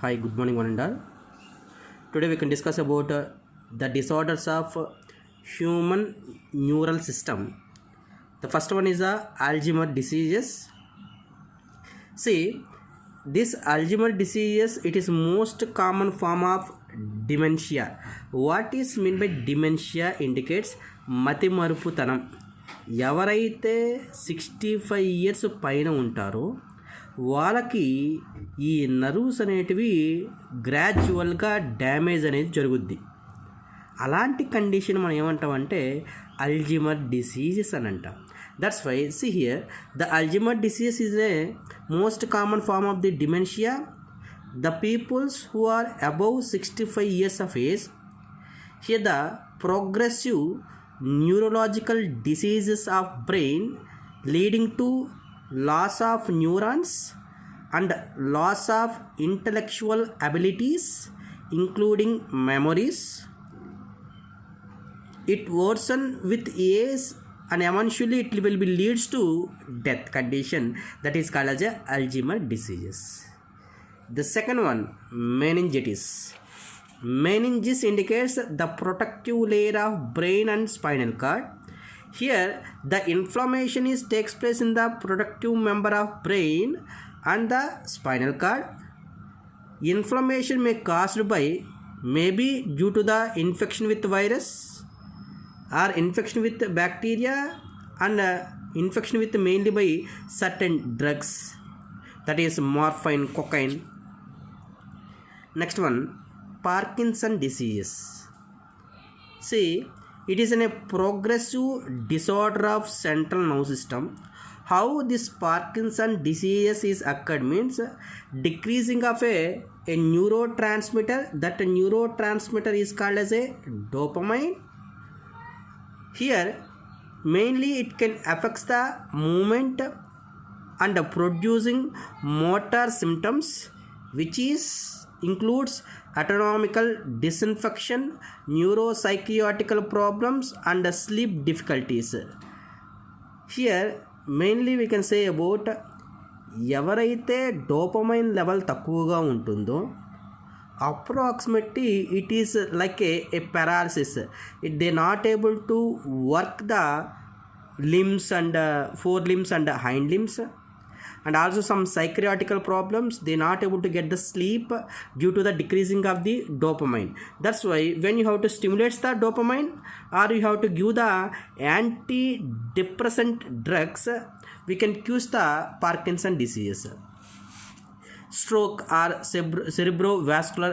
Hi, good morning, one and all. Today we can discuss about the disorders of human neural system. The first one is Alzheimer's diseases. See, this Alzheimer's diseases, it is most common form of dementia. What is meant by dementia indicates మతి మరుపుతనం. ఎవరైతే 65 years పైన ఉంటారో వాళ్ళకి ఈ nerves అనేటివి గ్రాడ్యువల్గా damage అనేది జరుగుద్ది. అలాంటి కండిషన్ మనం ఏమంటామంటే అల్జీమర్ డిసీజెస్ అని అంటాం. That's why see here the Alzheimer disease is a most common form of the dementia. The peoples who are above 65 years of age, here the progressive neurological diseases of brain leading to loss of neurons and loss of intellectual abilities including memories. It worsen with age and eventually it will be leads to death condition that is called as Alzheimer's diseases. The second one, meningitis. Meninges indicates the protective layer of brain and spinal cord. Here the inflammation takes place in the protective member of brain and the spinal cord. Inflammation may caused by maybe due to the infection with virus or infection with bacteria and infection with mainly by certain drugs, that is morphine, cocaine. Next one, Parkinson disease. See, it is a progressive disorder of central nervous system. How this Parkinson disease is occurred means decreasing of a neurotransmitter. That neurotransmitter is called as a dopamine. Here mainly it can affect the movement and producing motor symptoms, which is includes autonomical disinfection, neuropsychiatrical problems and sleep difficulties. Here mainly we can say about ఎవరైతే dopamine level తక్కువగా ఉంటుందో approximately it is like A paralysis. They not able to work the limbs and forelimbs and hind limbs, and also some psychiatrical problems. They not able to get the sleep due to the decreasing of the dopamine. That's why when you have to stimulate the dopamine or you have to give the antidepressant drugs, we can cure the Parkinson disease. Stroke or cerebrovascular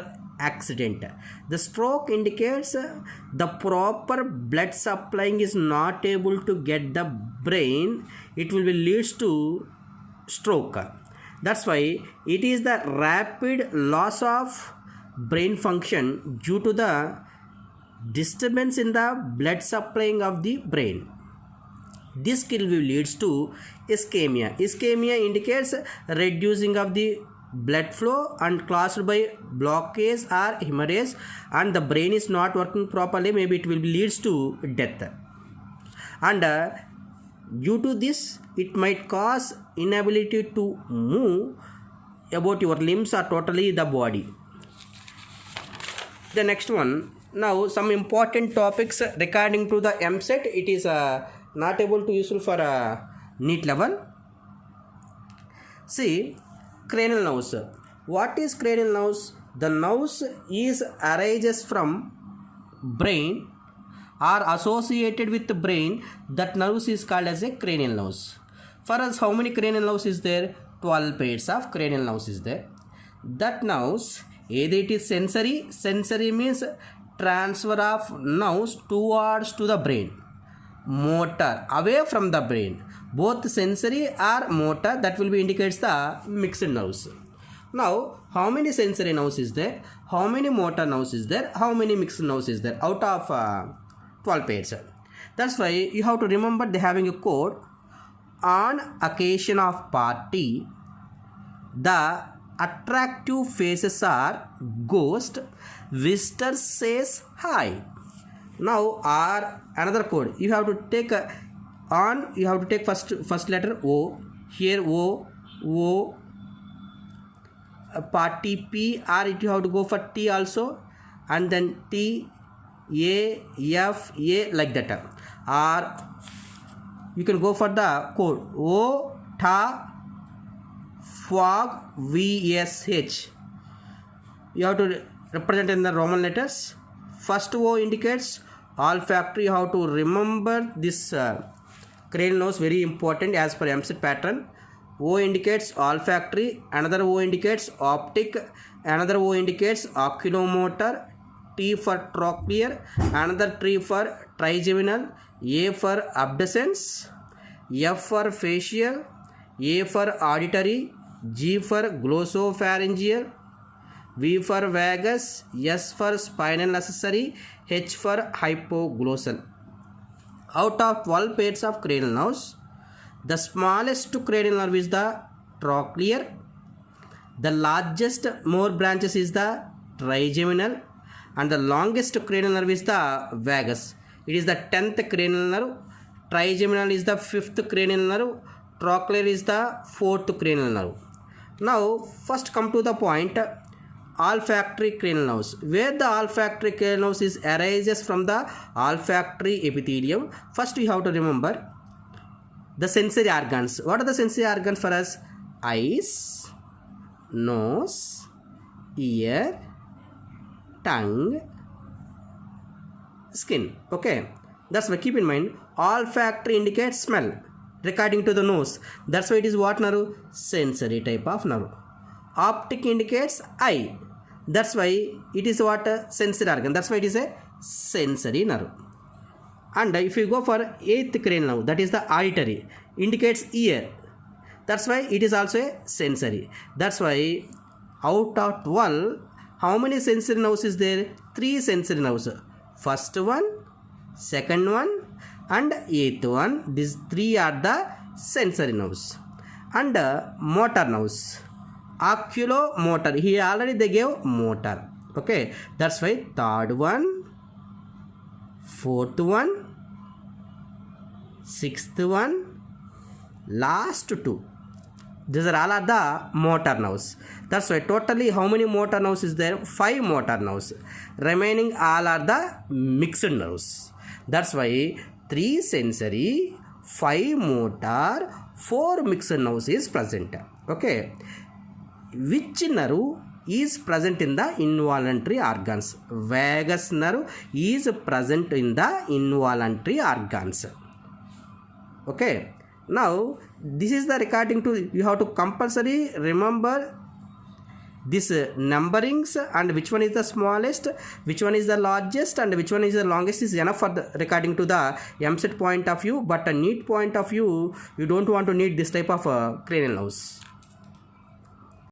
accident. The stroke indicates the proper blood supplying is not able to get the brain. It will be leads to stroke. That's why it is the rapid loss of brain function due to the disturbance in the blood supplying of the brain. This will leads to ischemia. Ischemia indicates reducing of the blood flow and caused by blockage or hemorrhage, and the brain is not working properly. Maybe it will leads to death, and due to this it might cause inability to move about your limbs or totally the body. The next one, now some important topics regarding to the MSET. It is not able to useful for NEET level. See, cranial nerves. What is cranial nerves? The nerves is arises from brain or associated with the brain. That nerves is called as a cranial nerves. For us, how many cranial nerves is there? 12 pairs of cranial nerves is there. That nerves, either it is sensory. Sensory means transfer of nerves towards to the brain. Motor, away from the brain. Both sensory or motor, that will be indicates the mixed nerves. Now, how many sensory nerves is there? How many motor nerves is there? How many mixed nerves is there out of 12 pairs? That's why you have to remember they having a code. On occasion of party, the attractive faces are ghost. Visitor says hi. Now, or another code, you have to take on, you have to take first letter O. Here O part TP, or you have to go for T also, and then T, A, F, A, like that. Or you can go for the code O, Ta, Fog, VSH. You have to represent in the Roman letters. First O indicates olfactory. You have to remember this cranial nose, very important as per MCET pattern. O indicates olfactory, another O indicates optic, another O indicates oculomotor, T for trochlear, another T for trigeminal, A for abducens, F for facial, A for auditory, G for glossopharyngeal, V for vagus, S for spinal accessory, H for hypoglossal. Out of 12 pairs of cranial nerves, the smallest cranial nerve is the trochlear, the largest more branches is the trigeminal, and the longest cranial nerve is the vagus. It is the 10th cranial nerve. Trigeminal is the 5th cranial nerve. Trochlear is the 4th cranial nerve. Now first come to the point, olfactory cranial nerves. Where the olfactory cranial nerves arises from the olfactory epithelium. First you have to remember the sensory organs. What are the sensory organs for us? Eyes, nose, ear, tongue, skin. Okay, that's why keep in mind olfactory indicates smell according to the nose. That's why it is what nerve? Sensory type of nerve. Optic indicates eye. That's why it is what? Sensory organ. That's why it is a sensory nerve. And if you go for 8th cranial nerve, that is the auditory, indicates ear. That's why it is also a sensory. That's why out of 12, how many sensory nerves is there? 3 sensory nerves. First one, second one, and 8th one. These 3 are the sensory nerves. And motor nerves. Oculomotor. Here already they gave motor. Okay. That's why 3rd one, 4th one, 6th one, last 2. These are all the motor nerves. That's why totally how many motor nerves is there? 5 motor nerves. Remaining all are the mixed nerves. That's why 3 sensory, 5 motor, 4 mixed nerves is present. Okay. Which nerve is present in the involuntary organs? Vagus nerve is present in the involuntary organs. Okay. Now this is the recording to, you have to compulsory remember this numberings and which one is the smallest, which one is the largest, and which one is the longest is enough for the recording to the MCET point of view. But a NEET point of view, you don't want to need this type of cranial nerves.